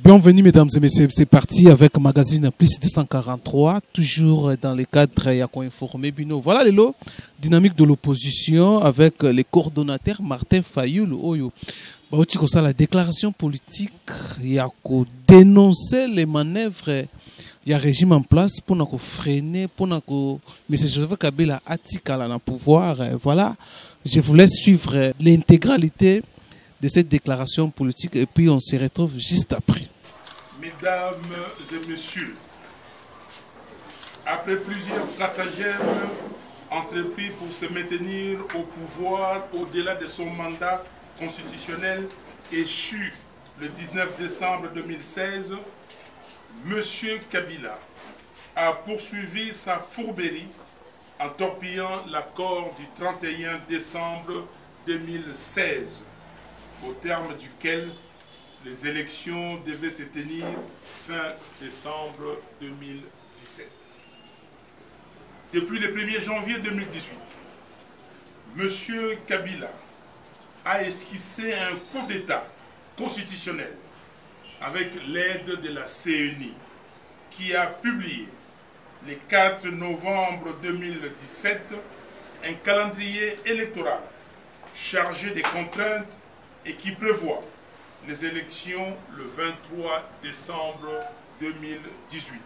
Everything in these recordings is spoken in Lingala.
Bienvenue mesdames et messieurs, c'est parti avec magazine plus 243, toujours dans le cadre Yako Informé Bino. Voilà les lots dynamique de l'opposition avec les coordonnateurs Martin Fayoul Oyo. La déclaration politique Yako dénoncer les manœuvres. Il y a un régime en place pour nous freiner, pour nous. Mais c'est Joseph Kabila Atikala na pouvoir. Voilà, je vous laisse suivre l'intégralité de cette déclaration politique et puis on se retrouve juste après. Mesdames et messieurs, après plusieurs stratagèmes entrepris pour se maintenir au pouvoir au-delà de son mandat constitutionnel échu le 19 décembre 2016, M. Kabila a poursuivi sa fourberie en torpillant l'accord du 31 décembre 2016, au terme duquel les élections devaient se tenir fin décembre 2017. Depuis le 1er janvier 2018, M. Kabila a esquissé un coup d'État constitutionnel avec l'aide de la CENI, qui a publié le 4 novembre 2017 un calendrier électoral chargé de contraintes et qui prévoit les élections le 23 décembre 2018.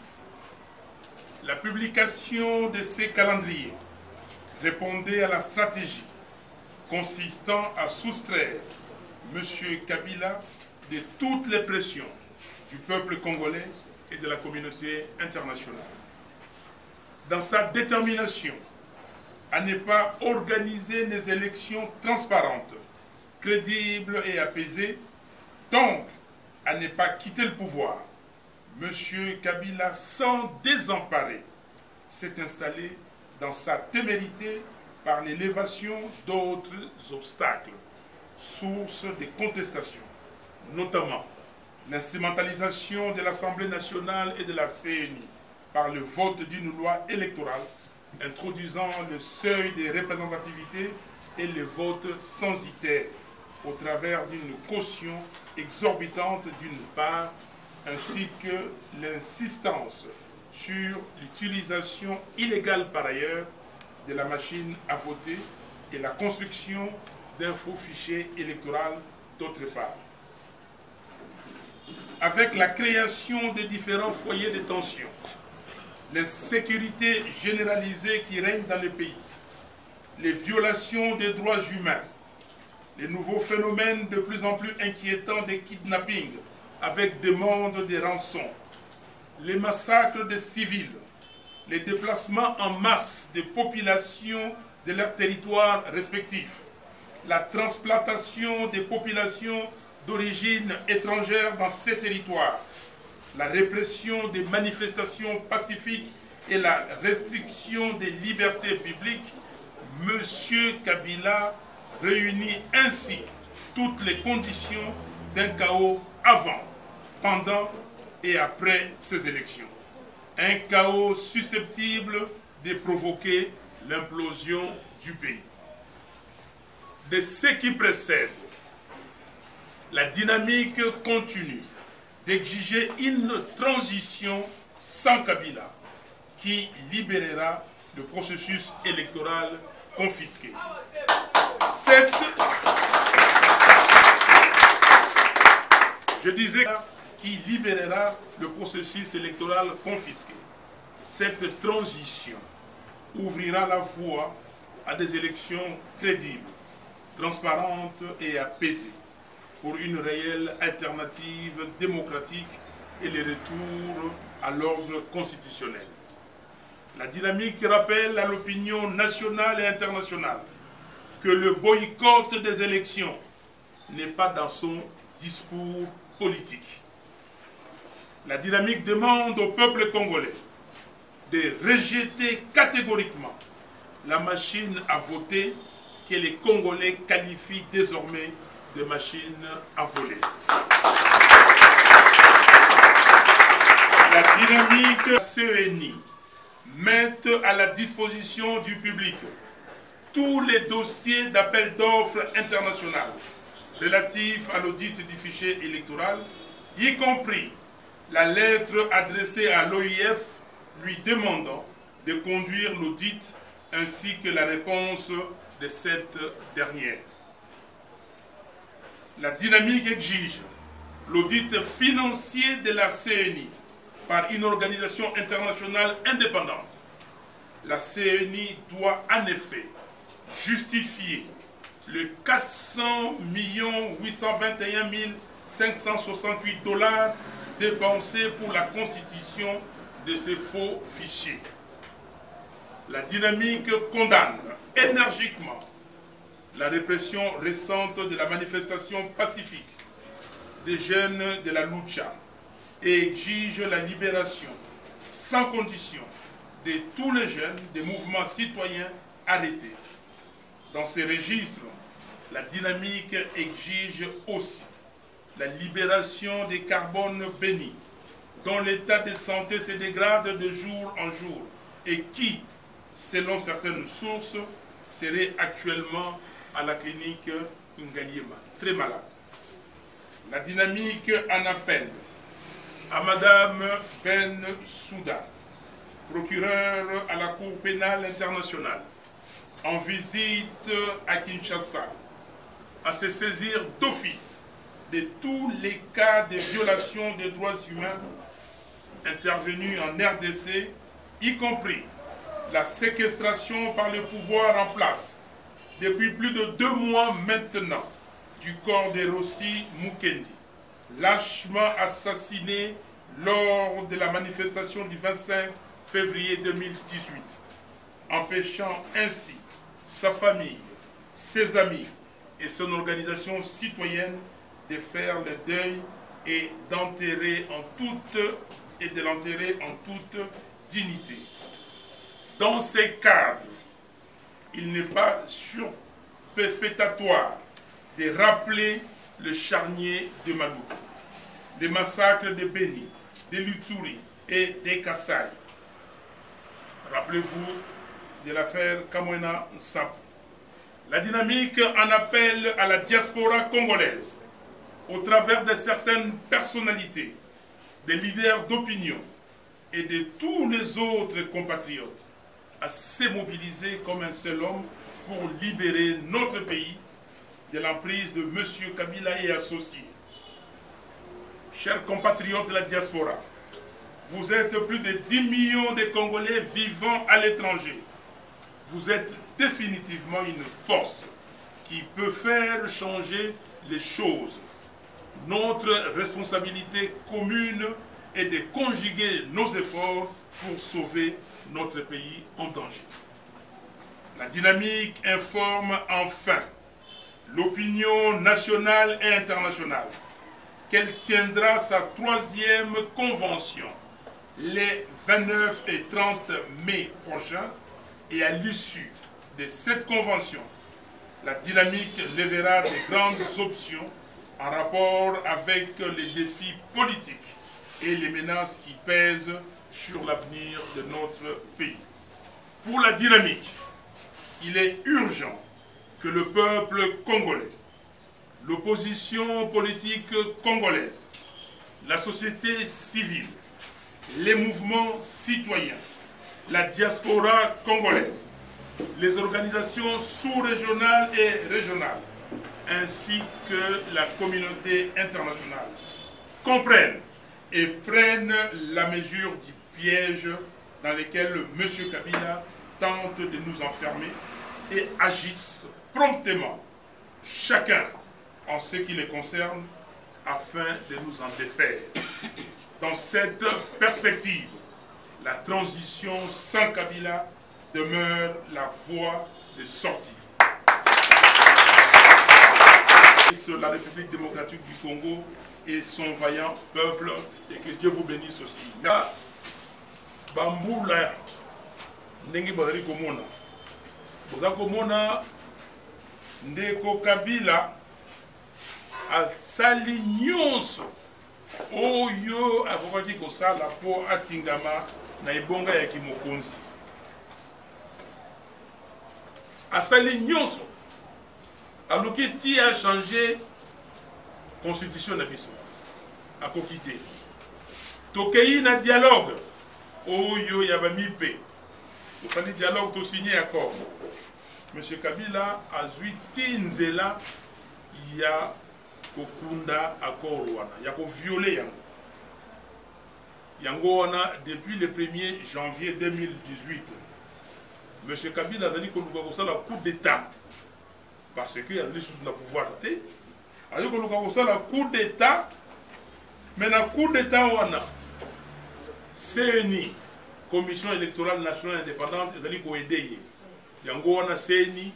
La publication de ces calendriers répondait à la stratégie consistant à soustraire M. Kabila de toutes les pressions du peuple congolais et de la communauté internationale. Dans sa détermination à ne pas organiser des élections transparentes, crédibles et apaisées, donc à ne pas quitter le pouvoir, M. Kabila, sans désemparer, s'est installé dans sa témérité par l'élévation d'autres obstacles, source de contestation, notamment l'instrumentalisation de l'Assemblée nationale et de la CENI par le vote d'une loi électorale introduisant le seuil de représentativité et le vote censitaire au travers d'une caution exorbitante d'une part, ainsi que l'insistance sur l'utilisation illégale par ailleurs de la machine à voter et la construction d'un faux fichier électoral d'autre part. Avec la création de différents foyers de tension, l'insécurité généralisée qui règne dans le pays, les violations des droits humains, les nouveaux phénomènes de plus en plus inquiétants des kidnappings avec demande de rançon, les massacres de civils, les déplacements en masse des populations de leurs territoires respectifs, la transplantation des populations d'origine étrangère dans ces territoires, la répression des manifestations pacifiques et la restriction des libertés publiques, M. Kabila réunit ainsi toutes les conditions d'un chaos avant, pendant et après ces élections. Un chaos susceptible de provoquer l'implosion du pays. De ce qui précède, la dynamique continue d'exiger une transition sans Kabila qui libérera le processus électoral confisqué. Qui libérera le processus électoral confisqué. Cette transition ouvrira la voie à des élections crédibles, transparentes et apaisées pour une réelle alternative démocratique et le retour à l'ordre constitutionnel. La dynamique rappelle à l'opinion nationale et internationale que le boycott des élections n'est pas dans son discours politique. La dynamique demande au peuple congolais de rejeter catégoriquement la machine à voter que les Congolais qualifient désormais de machine à voler. La dynamique CENI met à la disposition du public tous les dossiers d'appel d'offres international relatifs à l'audit du fichier électoral y compris la lettre adressée à l'OIF lui demandant de conduire l'audit ainsi que la réponse de cette dernière. La dynamique exige l'audit financier de la CNI par une organisation internationale indépendante. La CNI doit en effet justifier le 400 821 568 $ dépensés pour la constitution de ces faux fichiers. La dynamique condamne énergiquement la répression récente de la manifestation pacifique des jeunes de la Lucha et exige la libération sans condition de tous les jeunes des mouvements citoyens arrêtés. Dans ces registres, la dynamique exige aussi la libération des carbones bénis, dont l'état de santé se dégrade de jour en jour et qui, selon certaines sources, serait actuellement à la clinique Ngaliema, très malade. La dynamique en appelle à Madame Ben Souda, procureure à la Cour pénale internationale, en visite à Kinshasa, à se saisir d'office de tous les cas de violation des droits humains intervenus en RDC, y compris la séquestration par le pouvoir en place depuis plus de 2 mois maintenant du corps de Rossi Mukendi, lâchement assassiné lors de la manifestation du 25 février 2018, empêchant ainsi sa famille, ses amis et son organisation citoyenne de faire le deuil et d'enterrer en toute dignité. Dans ces cadres, il n'est pas superfétatoire de rappeler le charnier de Maluku, les massacres de Beni, de Luturi et de Kassai. Rappelez-vous de l'affaire Kamwena Nsapu. La dynamique en appelle à la diaspora congolaise, au travers de certaines personnalités, des leaders d'opinion et de tous les autres compatriotes, à se mobiliser comme un seul homme pour libérer notre pays de l'emprise de M. Kabila et associés. Chers compatriotes de la diaspora, vous êtes plus de 10 millions de Congolais vivant à l'étranger. Vous êtes définitivement une force qui peut faire changer les choses. Notre responsabilité commune est de conjuguer nos efforts pour sauver notre pays en danger. La dynamique informe enfin l'opinion nationale et internationale qu'elle tiendra sa 3e convention les 29 et 30 mai prochains, et à l'issue de cette convention, la dynamique lèvera de grandes options en rapport avec les défis politiques et les menaces qui pèsent sur l'avenir de notre pays. Pour la dynamique, il est urgent que le peuple congolais, l'opposition politique congolaise, la société civile, les mouvements citoyens, la diaspora congolaise, les organisations sous-régionales et régionales, ainsi que la communauté internationale, comprennent et prennent la mesure du piège dans lequel M. Kabila tente de nous enfermer et agissent promptement, chacun en ce qui les concerne, afin de nous en défaire. Dans cette perspective, la transition sans Kabila demeure la voie de sortie. La République démocratique du Congo et son vaillant peuple, et que Dieu vous bénisse aussi. Bamboula ndenge bazali komona boza komona ndeko Kabila asali nyonso oyo akokaki kosala po atingama na ebonga ya kimokonzi. Asali nyonso aluki ti a changé constitution na biso, akoki te. Tokei na dialogue oyo ya bamipe. Tofali dialogue to signé accord. Monsieur Kabila azwi tinzela ya kokunda accord wana, ya ko violer yango. Yango wana depuis le 1er janvier 2018. Monsieur Kabila a dit que nous avons la coup d'État. Parce qu'il y a des choses de pouvoir. Il a dit que nous avons la coup d'État. Mais la coup d'État, on a CNI, Commission électorale nationale indépendante, il a dit qu'on a aidé. Il y a un CNI,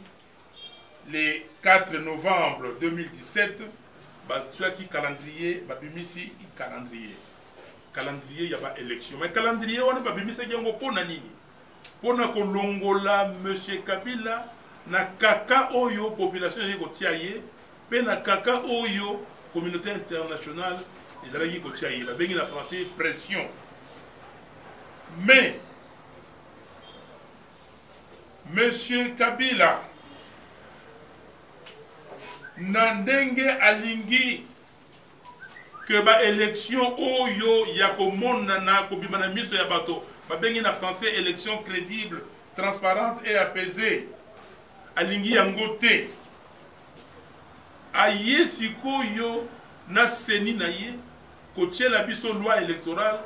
le 4 novembre 2017, tu as qui calendrier, il calendrier. Calendrier, il y a pas élection. Mais calendrier, on n'a pas mis ça, il y a un peu de pona kolongola monsieur Kabila na kaka oyo population yeko tiaye pe na kaka oyo communauté internationale ezalaki ko tiaye la bengi na français pression. Mais monsieur Kabila na ndenge alingi que ba élection oyo ya komona na kobima na miso ya bato babengi na français élection crédible, transparente et apaisée. Alingi yango te. Aye sikoyo na seni na ye kotie la biso loi électorale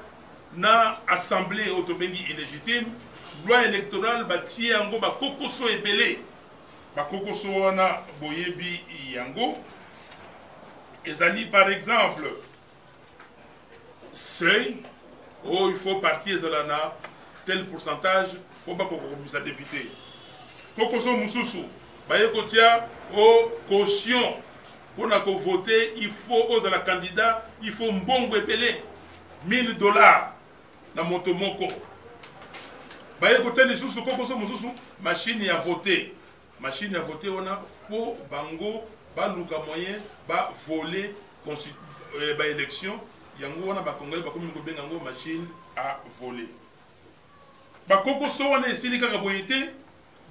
na assemblée autobengi illégitime. Loi électorale batie yango ba kokoso ebele. Ba kokoso wana boyebi yango. Ezali par exemple seuil. Oh, il faut partir Zalana, tel pourcentage, pour pas qu'on puisse député. Kokoso Moussousou, Baye Kotia, oh, caution, pour qu'on voter, il faut aux la candidat, il faut mbongo epelé, $1000 dans Motomoko. Baye Kotia, les sous, Kokoso Moussousou, machine à voter. Machine à voter, on a pour Bango, Balouka moyen, ba voler, ba élection. Yango wana ba congolais ba komi ko benga ngo machine à voler. Ba kokoso wana esili kaka boyete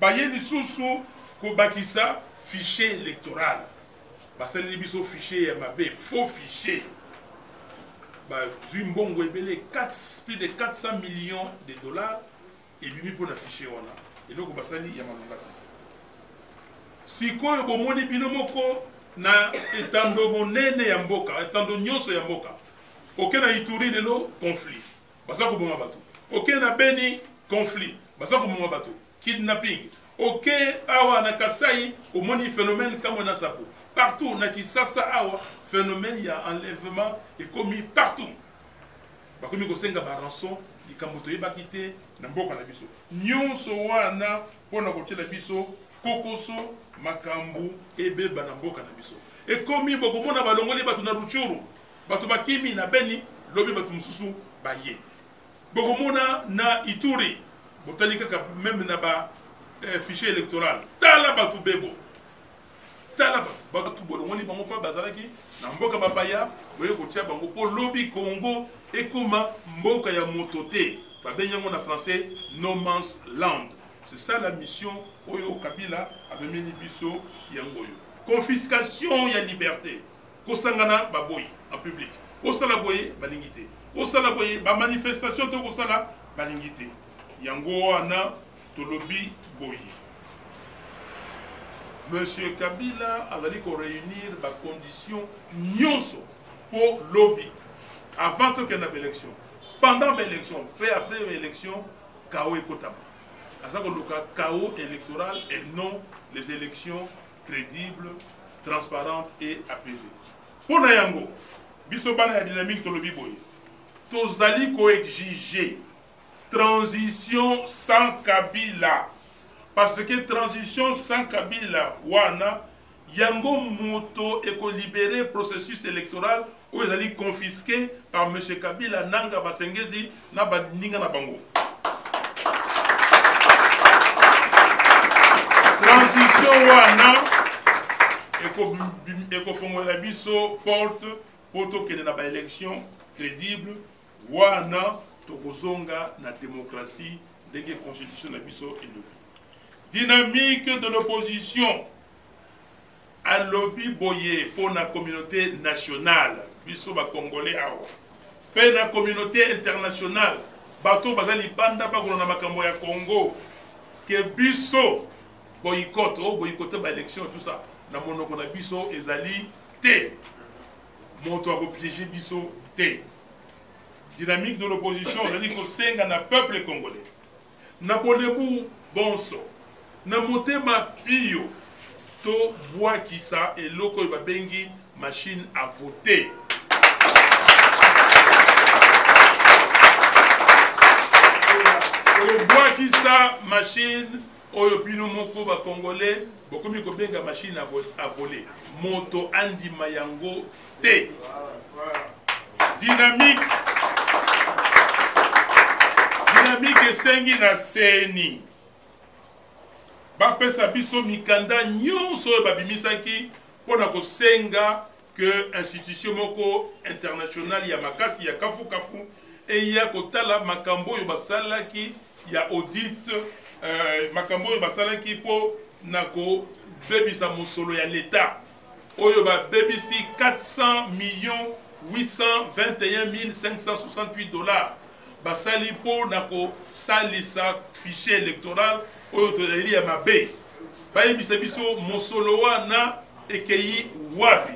ba ye lisusu ko bakisa fichier électoral. Ba sali biso fichier ya mabe faux fichier. Ba zimbongo ebele plus de 400 millions de dollars et bimi pour la fichier wana. Et donc ba sali ya malonga. Sikoyo bomoni bino moko na etando monene ya mboka, etando nyonso ya mboka. Aucun a Ituri de l'eau, conflit. Basa ko boma bato. Aucun a Beni, conflit. Basa ko boma bato. Kidnapping. Aucun awa na Kasai, au moni phénomène comme na Sapo. Partout, na Kisasa awa, phénomène, il y a enlèvement et commis partout. Bakomi ko senga ba rançon, di kamoto yeba kité, na mboka na biso. Nyonso wana, pona ko tela biso, kokoso, makambu, ebe ba na mboka na biso. Et commis boko mona balongoli batu na Rutshuru. Bato bakimi na Beni lobi bato mususu baye bokomona na Ituri botali kaka même na ba fichier électoral tala bato bebo tala bato bolongoli bango pa bazalaki na mboka babaya boye kotia bango po lobi Congo ekoma mboka ya motote babenyango na français no man's land. C'est ça la mission oyo Kabila abemeli biso yangoyo. Confiscation ya liberté. Kosangana baboyi en public. Osala boye balingité. Osala boye ba manifestation to kosala balingité. Yango ana tolobi boye. Monsieur Kabila a dit qu'on réunir ba conditions nyonso pour lobby avant que na élection. Pendant l'élection, après l'élection, chaos et kotama. À ça qu'on a chaos électoral et non les élections crédibles, transparentes et apaisées. Pour Nayango, biso bana ya dynamique tolobi boye. Tozali ko exiger transition sans Kabila. Parce que transition sans Kabila wana yango moto eko libérer processus électoral où ils allaient confisquer par M. Kabila nanga basengezi na baninga na bango. Transition wana eko fongola biso porte poto kene na ba élection crédible wana tokozonga na démocratie ndenge constitution na biso elobi. Dynamique de l'opposition à lobby boyé pour la communauté nationale. biso ba congolais awa pe na communauté internationale bato bazali banda bakolo na makambo ya Congo que biso boycott boycotter ba élection tout ça na monoko na biso ezali te moto a piéger biso te. Dynamique de l'opposition ezali ko senga na peuple congolais na bolebu bonso na motema pio to bwakisa eloko babengi machine à voter. Bwakisa machine oyo bino moko ba congolais bokomi ko benga machine à voler moto andima yango te. Dynamique esengi na seni bapesa biso mikanda nyonso oyo babimisaki mpona kosenga que institution moko internationale ya makasi ya kafu eya kotala makambo oyo basalaki ya audit makambo oyo basalaki mpo na kobebisa mosolo ya l'État oyo babebisi 400 821 568 $. Basali po na kosalisa fichier électoral oyo tozali ya mabe bayebisa biso mosolo wana ekei wapi.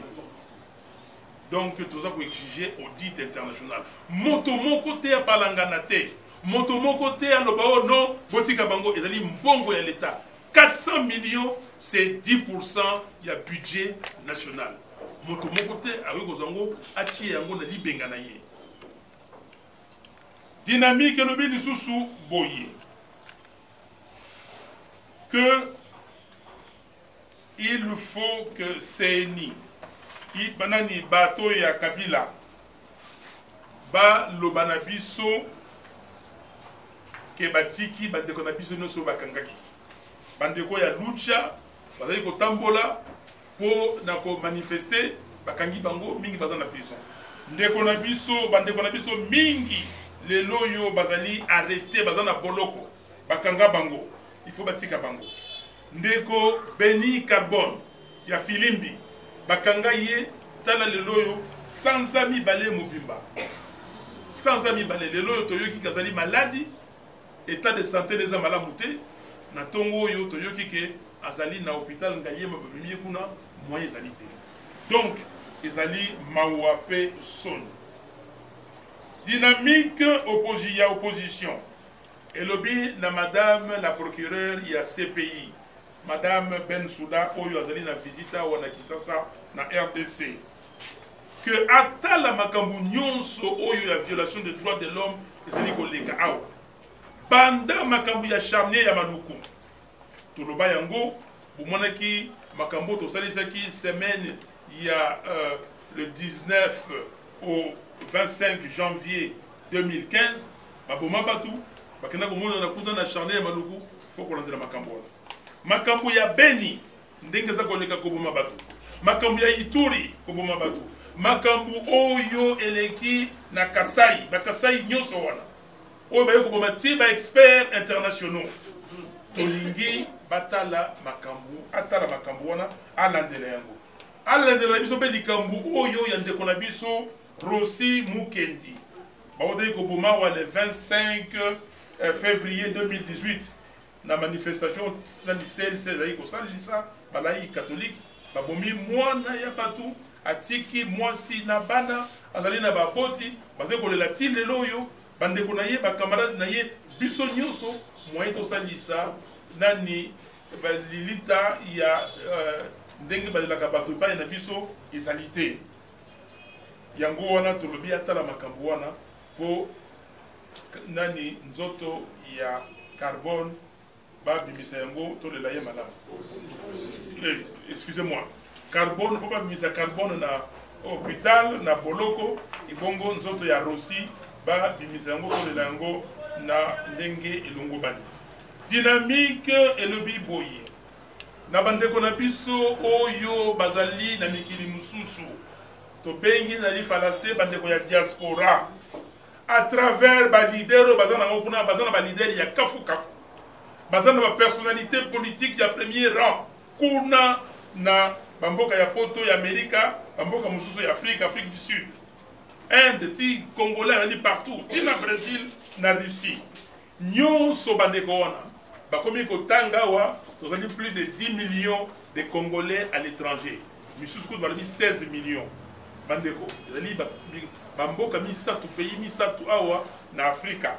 Donc toza ko exiger audit international. Moto moko te apalangana te, moto moko te aloba o non botika bango ezali mbongo ya l'État. 400 millions c'est 10% ya budget national. Moto moko te ayo kozango atie yango na libenga na ye. Dynamique elobi lisusu boye que il faut que CENI banani bato ya Kabila ba lobana biso ke batiki bandeko na biso nyonso bakangaki bandeko ya lucha bazali kotambola po na ko manifester bakangi bango mingi baza na prison ndeko na biso bandeko na biso mingi lelo yo bazali arrêté bazana boloko bakanga bango il faut batika bango ndeko Beni Carbone ya Filimbi bakanga ye tala lelo yo sans ami balé mobimba sans ami balé lelo yo toyoki kazali maladie état de santé des amalamu te na tongo yo toyoki ke azali na hôpital ngayema babimiye kuna moyen ezali te donc ezali mawape son. Dynamique opposition. Et lobby na madame la procureure ya CPI, madame Bensouda oyo azali na visita wana Kinshasa na RDC. Que ata la makambu nyonso oyo ya violation des droits de l'homme ezali koleka awa. Banda makambu ya charnier ya maluku. Toloba yango bumonaki makambu tosalisaki semaine ya le 19 au 25 janvier 2015, baboma batu bakenda komona na kuza na charnier maluku faut kolandela makambo wana. Makambo ya Beni ndenge za koleka koboma batu. Makambo ya Ituri koboma batu. Makambo oyo eleki na Kasai, bakasai nyonso wana. Oyo bayo koboma tiba expert internationaux. Tolingi batala makambo, atala makambo wana alandela yango. Alandela biso pe likambo oyo ya ndeko na biso Rossi Mukendi. Baodei koboma wa le 25 février 2018 na manifestation na CLC zayi kosalisa balai catholique babomi mwana ya batu atiki mwasi na bana azali na baboti baze kolela ti lelo oyo bandeko na ye bakamarade na ye biso nyonso moyen tosalisa nani balilita ya ndenge balelaka bato epai na biso ezali te. Yango wana tolobi atala makambo wana po nani nzoto ya carbone babimisa yango tolela ye malamu. Excusez-moi, carbone po babimisa carbone na hôpital na boloko ibongo nzoto ya Rossi babimisa yango tolela yango na ndenge elongo bani. Dynamique elobi boye na bandeko na biso oyo bazali na mikili mususu to bengi na li falase bandeko ya diaspora à travers ba leader bazana ngokuna bazana ba leader ya kafu bazana ba personnalité politique ya premier rang kuna na bamboka ya poto ya Amerika, bamboka mosusu ya Afrique du Sud. Inde, ti Congolais ali partout, ti na Brésil, na Russie. Nyonso bandeko wana, bakomi kotanga wa, tozali plus de 10 millions de Congolais à l'étranger. Misusu kutu balobi 16 millions. Bandeko, ezali bamboka misatu pays misatu awa na Afrika.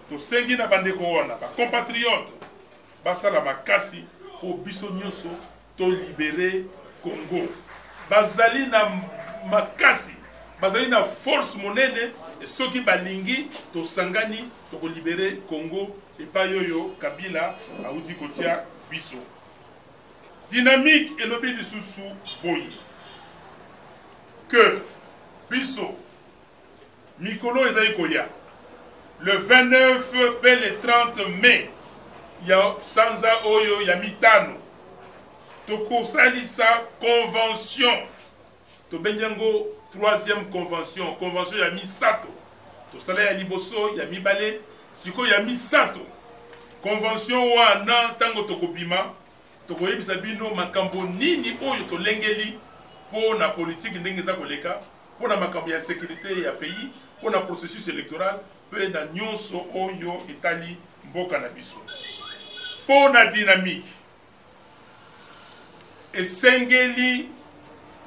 Tosengi na bandeko wana, ba compatriotes, basala makasi po biso nyonso to libérer Congo. Bazali na makasi, bazali na force monene, et soki balingi to sangani to ko libérer Congo et pas yoyo Kabila auti kotia biso. Dynamique et lobby de Soussou boyi. Que biso Mikolo ezali koya. Le 29 et le 30 mai, il y a Sanza Oyo, il y a Mitano. Toko Salisa convention. To Benyango, 3e convention. Convention, il y a Misato. To Sala, il y a Liboso, il y a Mibale. Siko, il y a Misato. Convention, wana, tango Toko Bima. Toko Yebisabino, Makambo, Nini, Oyo, to Lengeli, pour la politique, Ndengeza Koleka, pour la Makambo, ya sécurité, ya pays, pour le processus électoral. Pe na nyonso oyo etali mboka na biso. Po na dynamique esengeli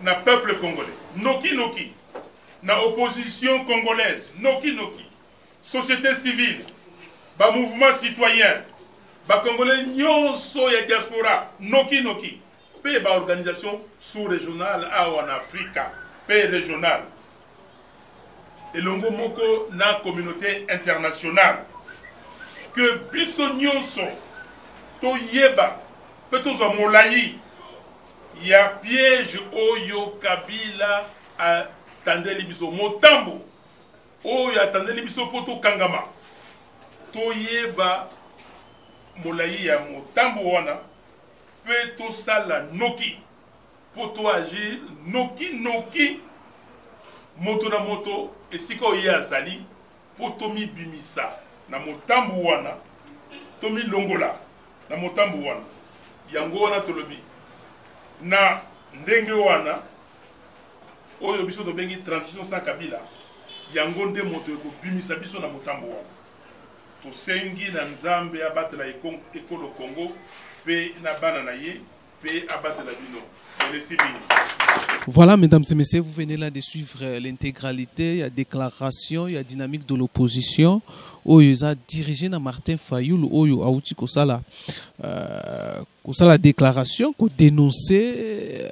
na peuple congolais. Noki noki. Na opposition congolaise. Noki noki. Société civile. Ba mouvement citoyen. Ba congolais nyonso ya diaspora. Noki noki. Pe ba organisation sous-régionale en Afrique. Pe régionale. Et longo moko na communauté internationale que biso nyonso to yeba pe to zo molayi ya piège oyo Kabila atandeli biso motambo oyo atandeli biso poto kangama to yeba molayi ya motambo wana pe to sala noki poto agir noki moto na moto esika oye azali po tomi bimisa na motambu wana tomi longola na motambu wana yango wana tolobi na ndenge wana oyo biso tobengi transition sans Kabila yango nde moto ekobimisa biso na motambu wana tosengi na Nzambe abatela ekolo Congo pe na bana na ye pe abatela bino. Voilà, mesdames et messieurs, vous venez là de suivre l'intégralité. Il y a déclaration, il y a dynamique de l'opposition. Oyo a dirigé na Martin Fayulu, Oyo Aouti Kosala, déclaration, ko dénoncer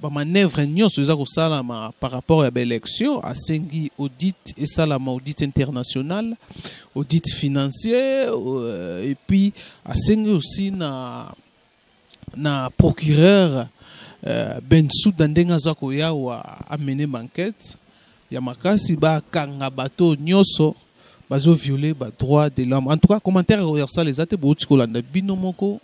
ba manœuvre nyonso za kosala par rapport à l'élection, à Sengi audit et salama audit international, audit financier, et puis à Sengi aussi na procureur Bensou Dandenga Zako Yawa a mené enquête. Yamakasi ba kanga bato nyoso bazo violer ba droit de l'homme. En tout cas, commentaire ça les até boutikolanda binomoko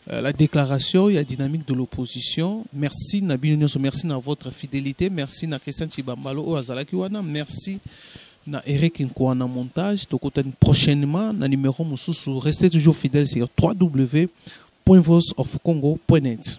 la déclaration, il y a dynamique de l'opposition. Merci na binonyoso, merci na votre fidélité, merci na Christian Chibambalo o azalaki wana, merci na Eric Nkwana montage. Tokotani prochainement na numéro mususu. Restez toujours fidèles sur www.voiceofcongo.net.